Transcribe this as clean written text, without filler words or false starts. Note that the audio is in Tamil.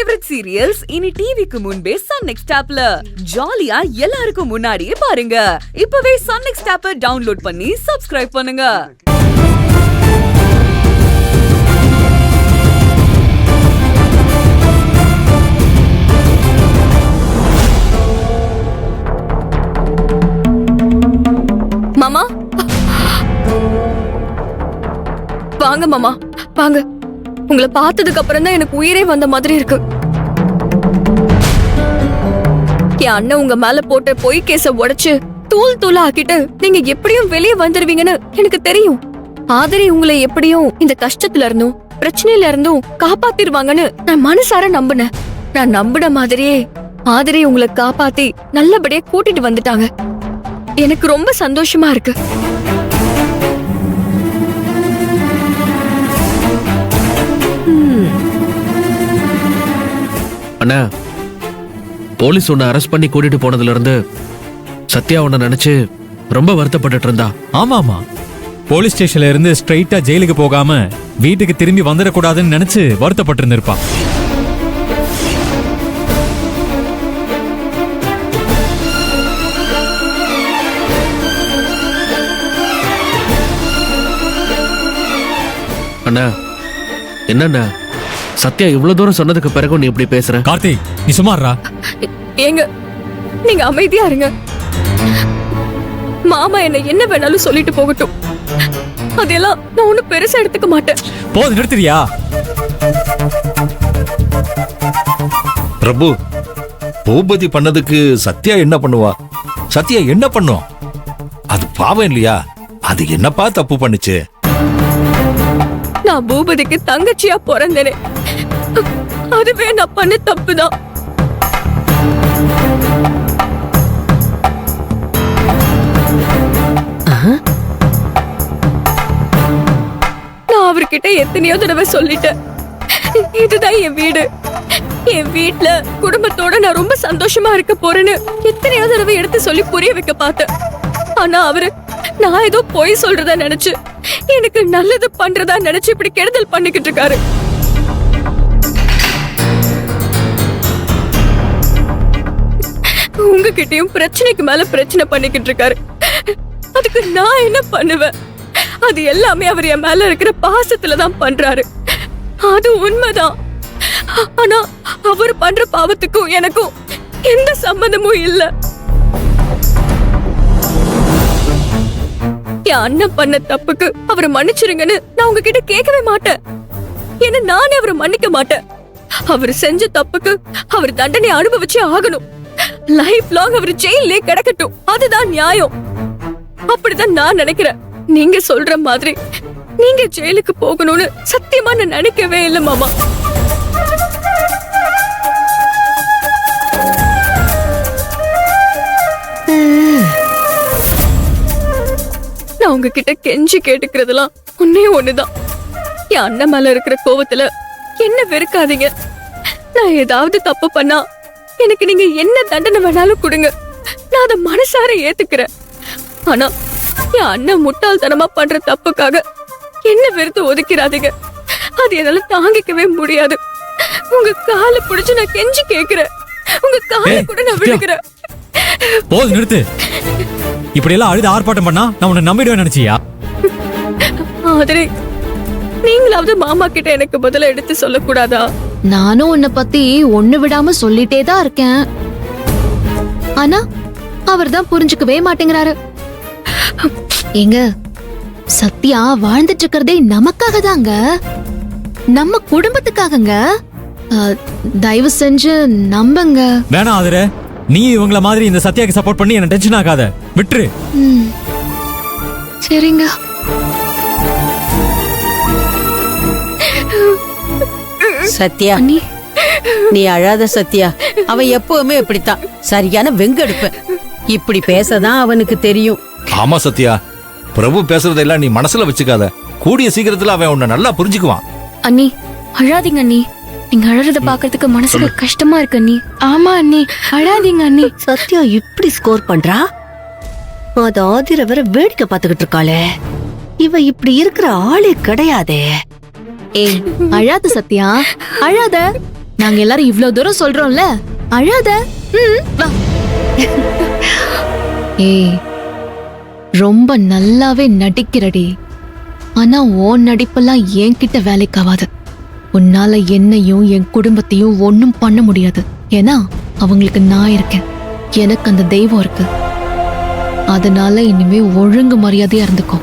ஃபேவரட் சீரியல்ஸ் இனி டிவிக்கு முன்பே சன் நெக்ஸ்ட் ஆப்ல ஜாலியா எல்லாருக்கும் முன்னாடியே பாருங்க. இப்பவே சன் நெக்ஸ்ட் ஆப்பை டவுன்லோட் பண்ணி சப்ஸ்கிரைப் பண்ணுங்க. மாமா வாங்க, மாமா வாங்க. உங்களை பார்த்ததுக்கு அப்புறம் தான் எனக்கு உயிரே வந்த மாதிரி இருக்கு. என் அண்ணன் உங்க மேல போட்ட பொய் கேஸ உடைச்சு தூள் தூளா ஆக்கிட்டு நீங்க எப்படியும் வெளியே வந்துருவீங்கன்னு எனக்கு தெரியும். ஆதிரி உங்களை எப்படியும் இந்த கஷ்டத்துல இருந்தும் பிரச்சனையில இருந்தும் காப்பாத்திருவாங்கன்னு நான் மனசார நம்பினேன். நான் நம்பின மாதிரியே ஆதிரி உங்களை காப்பாத்தி நல்லபடியா கூட்டிட்டு வந்துட்டாங்க. எனக்கு ரொம்ப சந்தோஷமா இருக்கு. அண்ணா, போலீஸ் உன்னை அரெஸ்ட் பண்ணி கூட்டிட்டு போனதுல இருந்து சத்யா உன்னை நினைச்சு ரொம்ப வருத்தப்பட்டு இருந்தா. ஆமாமா, போலீஸ் ஸ்டேஷன்ல இருந்து ஸ்ட்ரைட்டா ஜெயிலுக்கு போகாம வீட்டுக்கு திரும்பி வந்துடக்கூடாதுன்னு நினைச்சு வருத்தப்பட்டு இருந்திருப்பா. அண்ணா, என்னண்ணா சத்யா இவ்வளவு தூரம் சொன்னதுக்கு பிறகு நீ இப்படி பேசுற? கார்த்திக், நீ சும்மாறா. ஏங்க, நீங்க அமைதியா இருங்க. மாமா என்ன வேணாலும் சொல்லிட்டு போகட்டும். அதெல்லாம் நான் ஒண்ணு பெருசா எடுத்துக்க மாட்டேன். போது, நிறுத்துறியா? பிரபு, பூபதி பண்ணதுக்கு சத்யா என்ன பண்ணுவா? சத்யா என்ன பண்ணும்? அது பாவம் இல்லையா? அது என்னப்பா தப்பு பண்ணுச்சு? நான் பூபதிக்கு தங்கச்சியா பிறந்தேனே, அதுவே நான் பண்ண தப்புதான். நான் அவர்கிட்ட எத்தனையோ தடவை சொல்லிட்டேன், இதுதான் என் வீடு, என் வீட்ல குடும்பத்தோட நான் ரொம்ப சந்தோஷமா இருக்க போறேன்னு எத்தனையோ தடவை எடுத்து சொல்லி புரிய வைக்க பார்த்தேன். ஆனா அவரு நான் ஏதோ பொய் சொல்றதா நினைச்சு எனக்கு நல்லது பண்றதா நினைச்சு இப்படி கெடுதல் பண்ணிக்கிட்டு இருக்காரு. உங்ககிட்டயும் பிரச்சனைக்கு மேல பிரச்சனை பண்ணிக்கிட்டு இருக்காரு. அதுக்கு நான் என்ன பண்ணுவேன்? அது எல்லாமே அவர் என் மேல இருக்கிற பாசத்துலதான் பண்றாரு. அது உண்மைதான். ஆனா அவர் பண்ற பாவத்துக்கும் எனக்கும் எந்த சம்பந்தமும் இல்ல. என் அண்ணன் பண்ண தப்புக்கு அவரை மன்னிச்சிருங்கன்னு நான் உங்ககிட்ட கேட்கவே மாட்டேன். ஏன்னா நானே அவரை மன்னிக்க மாட்டேன். அவர் செஞ்ச தப்புக்கு அவர் தண்டனை அனுபவிச்சு ஆகணும். லைஃப் லாங் அவர் ஜெயிலே கிடக்கட்டும். அதுதான் நியாயம். அப்படிதான் நான் நினைக்கிறேன். நீங்க சொல்ற மாதிரி நீங்க ஜெயிலுக்கு போகணும்னு சத்தியமா நான் நினைக்கவே இல்லை மாமா. நான் உங்ககிட்ட கெஞ்சி கேட்டுக்கிறதுலாம் ஒன்னே ஒண்ணுதான். என் அண்ணன் மேல இருக்கிற கோவத்துல என்ன வெறுக்காதீங்க. நான் ஏதாவது தப்பு பண்ணா எனக்கு நீங்க என்ன தண்டனை வேணாலும் கொடுங்க, நான் அதை மனசார ஏத்துக்கிறேன். ஆனா என் அண்ணன் முட்டாள்தனமா பண்ற தப்புக்காக என்ன வெறுத்து ஒதுக்கிறாதீங்க. அது என்னால தாங்கிக்கவே முடியாது. உங்க காலை பிடிச்சு நான் கெஞ்சி கேக்குறேன். உங்க காலை கூட நான் விழுகிறேன். போது, நிறுத்து. இப்படி எல்லாம் அழுது ஆர்ப்பாட்டம் பண்ணா நான் உன்னை நம்பிடுவேன் நினைச்சியா? ஆதிரி, நீங்களாவது மாமா கிட்ட எனக்கு பதில எடுத்து சொல்லக்கூடாதா? நானும் உன்னை பத்தி ஒண்ணு விடாம சொல்லிட்டே தான் இருக்கேன். ஆனா அவர் தான் புரிஞ்சுக்கவே மாட்டேங்கிறாரு. ஏங்க, சத்யா வாழ்ந்துட்டு இருக்கிறதே நமக்காக தாங்க, நம்ம குடும்பத்துக்காகங்க. தயவு செஞ்சு நம்புங்க. வேணாம் ஆதிரே, நீ இவங்கள மாதிரி இந்த சத்யாக்கு சப்போர்ட் பண்ணி என்ன டென்ஷன் ஆகாத, விட்டுரு. சரிங்க. சத்யா, நீ அழாத சத்யா. அவன் எப்பவுமே இப்படித்தான், சரியான வெங்கெடுப்ப. இப்படி பேசதான் அவனுக்கு தெரியும். ஆமா சத்யா, பிரபு பேசுறதெல்லாம் நீ மனசுல வச்சுக்காத. கூடிய சீக்கிரத்துல அவன் உன்னை நல்லா புரிஞ்சுக்குவான். அண்ணி, அழாதீங்க அண்ணி. நீங்க அழறத பாக்குறதுக்கு மனசுக்கு கஷ்டமா இருக்கு அண்ணி. ஆமா அண்ணி, அழாதீங்க அண்ணி. சத்யா இப்படி ஸ்கோர் பண்றா, அது ஆதிர வர வேடிக்கை பார்த்துக்கிட்டு இருக்காளே. இவ இப்படி இருக்கிற ஆளே கிடையாதே. ஏய், அழாத சத்யா, அழாத. நாங்க எல்லாரும் இவ்ளோ தூரம் சொல்றோம்ல, அழாத. வா. ஏய், ரொம்ப நல்லாவே நடிக்கிறடி. ஆனா உன் நடிப்பெல்லாம் என்கிட்ட வேலைக்காவாது. உன்னால என்னையும் என் குடும்பத்தையும் ஒண்ணும் பண்ண முடியாது. ஏன்னா அவங்களுக்கு நான் இருக்கேன், எனக்கு அந்த தெய்வம் இருக்கு. அதனால இனிமே ஒழுங்கு மரியாதையா இருந்துக்கோ.